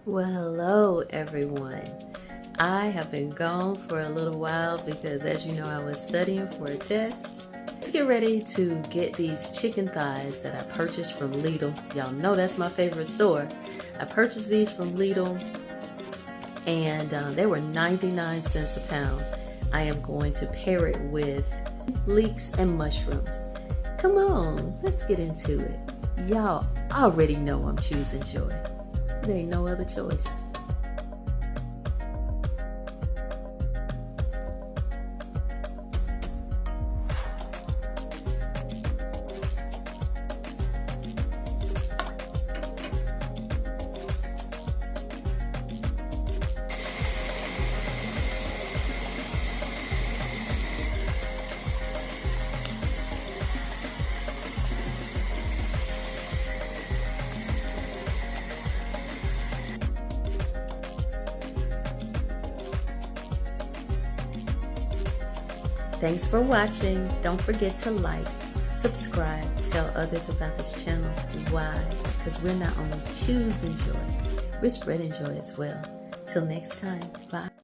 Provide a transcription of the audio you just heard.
Well, hello everyone. I have been gone for a little while because, as you know, I was studying for a test. Let's get ready to get these chicken thighs that I purchased from Lidl. Y'all know that's my favorite store. I purchased these from Lidl and they were 99 cents a pound. I am going to pair it with leeks and mushrooms. Come on, let's get into it. Y'all already know I'm choosing joy. There ain't no other choice. Thanks for watching. Don't forget to like, subscribe, tell others about this channel. Why? Because we're not only choosing joy, we're spreading joy as well. Till next time, bye.